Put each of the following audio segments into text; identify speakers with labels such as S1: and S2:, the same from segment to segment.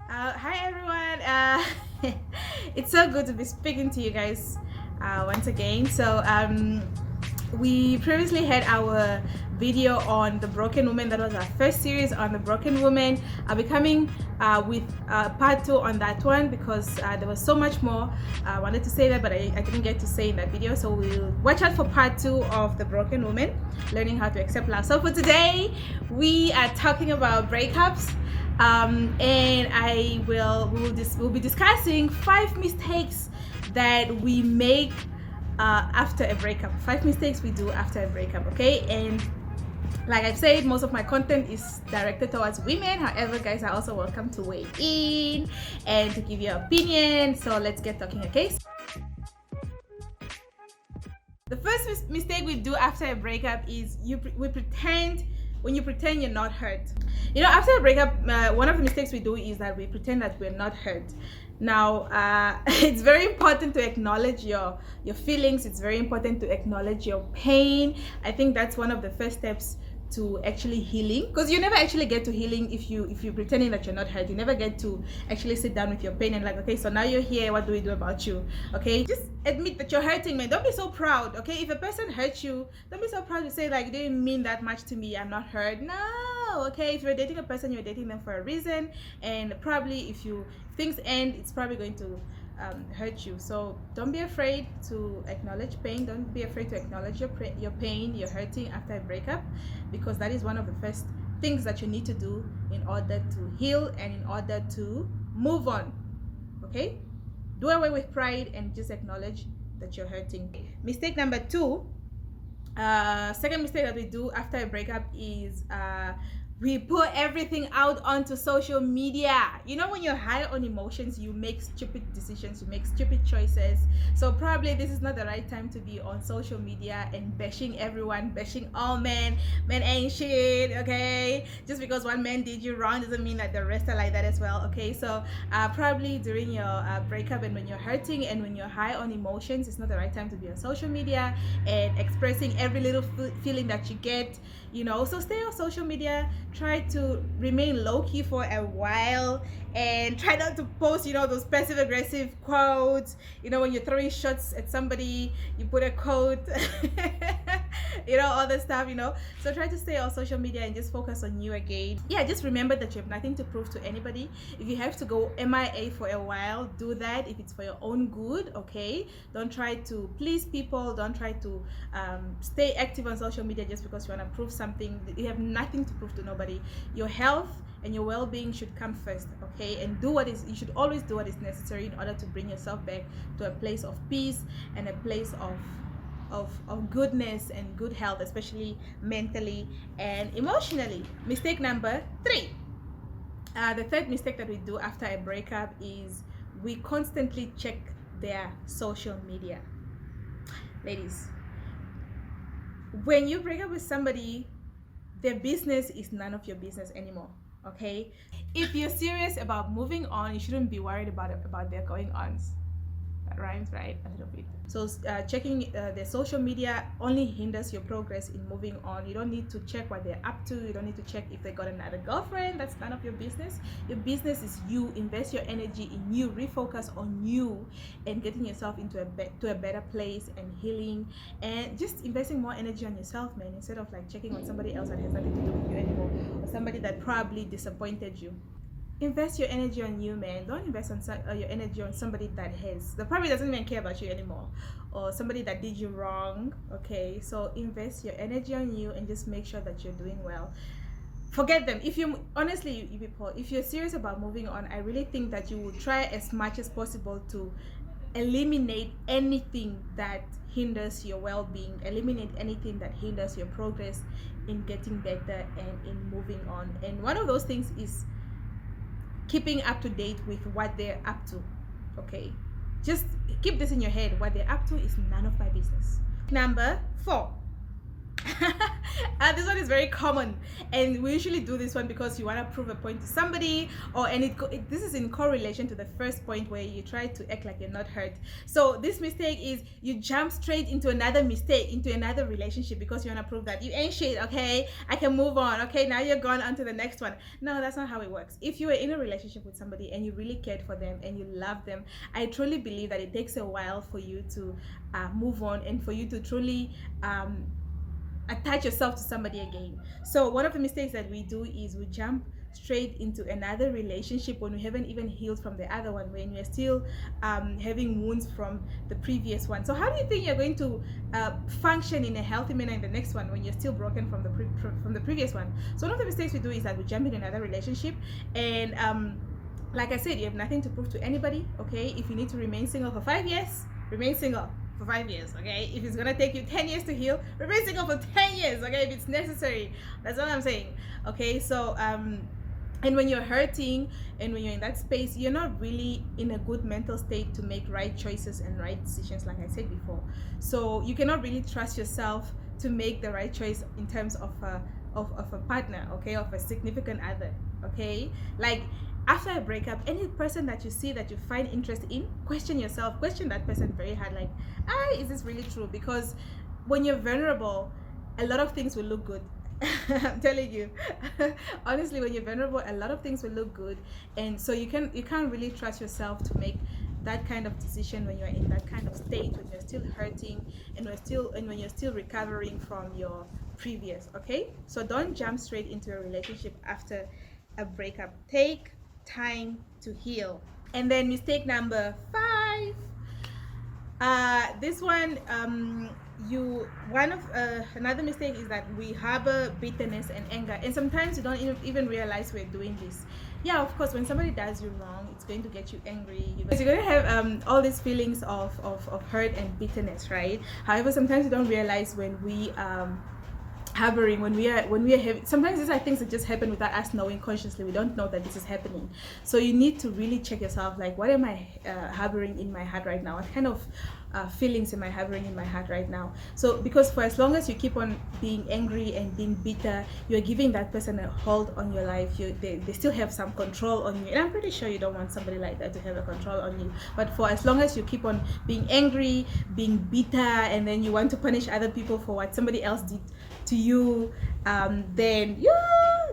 S1: Hi everyone. It's so good to be speaking to you guys once again. We previously had our video on the broken woman. That was our first series on the broken woman. I'll be coming with part two on that one because there was so much more. I wanted to say that, but I didn't get to say in that video. So we'll watch out for part two of the broken woman, learning how to accept love. So for today, we are talking about breakups. And we'll be discussing 5 mistakes that we make after a breakup. 5 mistakes we do after a breakup. Okay, and like I've said, most of my content is directed towards women. However, guys are also welcome to weigh in and to give your opinion. So let's get talking. Okay. The first mistake we do after a breakup is we pretend. When you pretend you're not hurt, after a breakup, one of the mistakes we do is that we pretend that we're not hurt. Now, it's very important to acknowledge your feelings. It's very important to acknowledge your pain. I think that's one of the first steps to actually healing, because you never actually get to healing if you're pretending that you're not hurt. You never get to actually sit down with your pain and like, okay, so now you're here, what do we do about you? Okay, just admit that you're hurting, man. Don't be so proud. Okay, if a person hurts you, don't be so proud to say like, it didn't mean that much to me, I'm not hurt. No. Okay, if you're dating a person, you're dating them for a reason, and probably if things end, it's probably going to hurt you. So don't be afraid to acknowledge pain. Don't be afraid to acknowledge your pain, your hurting after a breakup, because that is one of the first things that you need to do in order to heal and in order to move on. Okay, do away with pride and just acknowledge that you're hurting. Mistake number two, second mistake that we do after a breakup is we put everything out onto social media. When you're high on emotions, you make stupid decisions, you make stupid choices. So probably this is not the right time to be on social media and bashing everyone, bashing all men. Men ain't shit. Okay, just because one man did you wrong doesn't mean that the rest are like that as well. Okay, so probably during your breakup and when you're hurting and when you're high on emotions, it's not the right time to be on social media and expressing every little feeling that you get. So stay on social media, try to remain low-key for a while, and try not to post those passive aggressive quotes. When you're throwing shots at somebody, you put a quote. All the stuff. So try to stay on social media and just focus on you again. Yeah, just remember that you have nothing to prove to anybody. If you have to go MIA for a while, do that if it's for your own good. Okay, don't try to please people. Don't try to stay active on social media just because you want to prove something. You have nothing to prove to nobody. Your health and your well-being should come first. Okay, and you should always do what is necessary in order to bring yourself back to a place of peace and a place of goodness and good health, especially mentally and emotionally. Mistake number three. The third mistake that we do after a breakup is we constantly check their social media. Ladies, when you break up with somebody, their business is none of your business anymore. Okay, if you're serious about moving on, you shouldn't be worried about their going ons. That rhymes, right? A little bit. So checking their social media only hinders your progress in moving on. You don't need to check what they're up to. You don't need to check if they got another girlfriend. That's none of your business. Your business is you. Invest your energy in you. Refocus on you and getting yourself into a better place and healing, and just investing more energy on yourself, man, instead of like checking on somebody else that has nothing to do with you anymore, or somebody that probably disappointed you. Invest your energy on you, man. Don't invest your energy on somebody that probably doesn't even care about you anymore, or somebody that did you wrong. Okay, so invest your energy on you and just make sure that you're doing well. Forget them. If you honestly, you people, if you're serious about moving on, I really think that you will try as much as possible to eliminate anything that hinders your well-being, eliminate anything that hinders your progress in getting better and in moving on. And one of those things is keeping up to date with what they're up to. Okay, just keep this in your head. What they're up to is none of my business. Number 4, This one is very common, and we usually do this one because you want to prove a point to somebody, or this is in correlation to the first point where you try to act like you're not hurt. So this mistake is you jump straight into another mistake, into another relationship, because you want to prove that you ain't shit. Okay, I can move on. Okay, now you're gone on to the next one. No, that's not how it works. If you were in a relationship with somebody and you really cared for them and you love them, I truly believe that it takes a while for you to move on, and for you to truly attach yourself to somebody again. So one of the mistakes that we do is we jump straight into another relationship when we haven't even healed from the other one, when we're still having wounds from the previous one. So how do you think you're going to function in a healthy manner in the next one when you're still broken from the previous one? So one of the mistakes we do is that we jump into another relationship, and like I said, you have nothing to prove to anybody. Okay, if you need to remain single for 5 years, remain single for 5 years. Okay, if it's gonna take you 10 years to heal, remain single for 10 years. Okay, if it's necessary. That's what I'm saying. Okay, so and when you're hurting and when you're in that space, you're not really in a good mental state to make right choices and right decisions, like I said before. So you cannot really trust yourself to make the right choice in terms of a partner, okay, of a significant other. Okay, like after a breakup, any person that you see that you find interest in, question yourself, question that person very hard, like, is this really true? Because when you're vulnerable, a lot of things will look good. I'm telling you. Honestly, when you're vulnerable, a lot of things will look good, and so you can't really trust yourself to make that kind of decision when you're in that kind of state, when you're still hurting and when you're still recovering from your previous. Okay, so don't jump straight into a relationship after a breakup. Take time to heal. And then mistake number 5, this one, another mistake is that we harbor bitterness and anger, and sometimes you don't even realize we're doing this. Yeah, of course, when somebody does you wrong, it's going to get you angry. You're going to have all these feelings of hurt and bitterness, right? However, sometimes you don't realize when we harboring, when we are having, sometimes these are things that just happen without us knowing consciously. We don't know that this is happening. So you need to really check yourself, like, what am I harboring in my heart right now? What kind of feelings am I harboring in my heart right now? So because for as long as you keep on being angry and being bitter, you're giving that person a hold on your life. They still have some control on you, and I'm pretty sure you don't want somebody like that to have a control on you. But for as long as you keep on being angry, being bitter, and then you want to punish other people for what somebody else did to you, then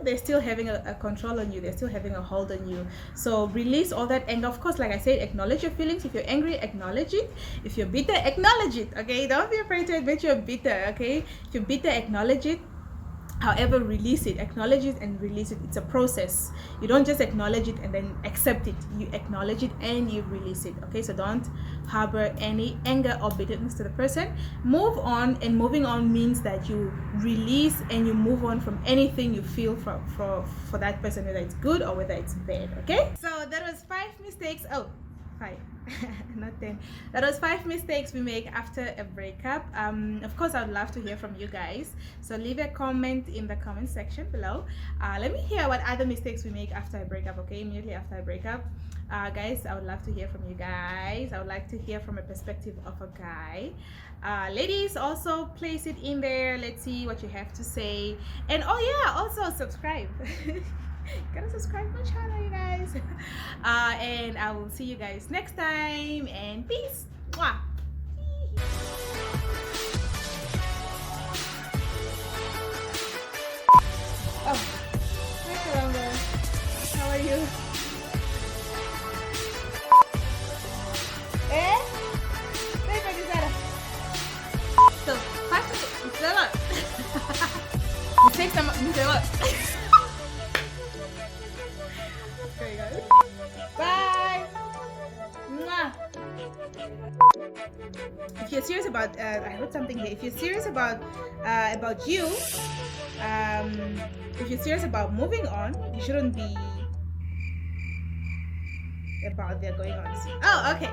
S1: they're still having a control on you. They're still having a hold on you. So release all that anger. Of course, like I said, acknowledge your feelings. If you're angry, acknowledge it. If you're bitter, acknowledge it. Okay, don't be afraid to admit you're bitter. Okay, if you're bitter, acknowledge it. However, release it. Acknowledge it and release it. It's a process. You don't just acknowledge it and then accept it. You acknowledge it and you release it. Okay, so don't harbor any anger or bitterness to the person. Move on, and moving on means that you release and you move on from anything you feel for that person, whether it's good or whether it's bad. Okay, so that was 5 mistakes. Oh, 5 not 10. That was 5 mistakes we make after a breakup. Of course, I would love to hear from you guys, so leave a comment in the comment section below. Let me hear what other mistakes we make after a breakup. Okay, immediately after a breakup. Guys, I would love to hear from you guys. I would like to hear from a perspective of a guy. Ladies, also place it in there. Let's see what you have to say. And oh yeah, also subscribe. Gotta subscribe my channel, you guys. And I will see you guys next time, and peace. Mwah. Oh, hi Kalanga. How are you? Eh? So, 5 minutes. It's a lot. It takes some. It's a lot. Okay, guys. Bye. Mwah. If you're serious about, I wrote something here. If you're serious about you, if you're serious about moving on, you shouldn't be about they're going on. Oh, okay.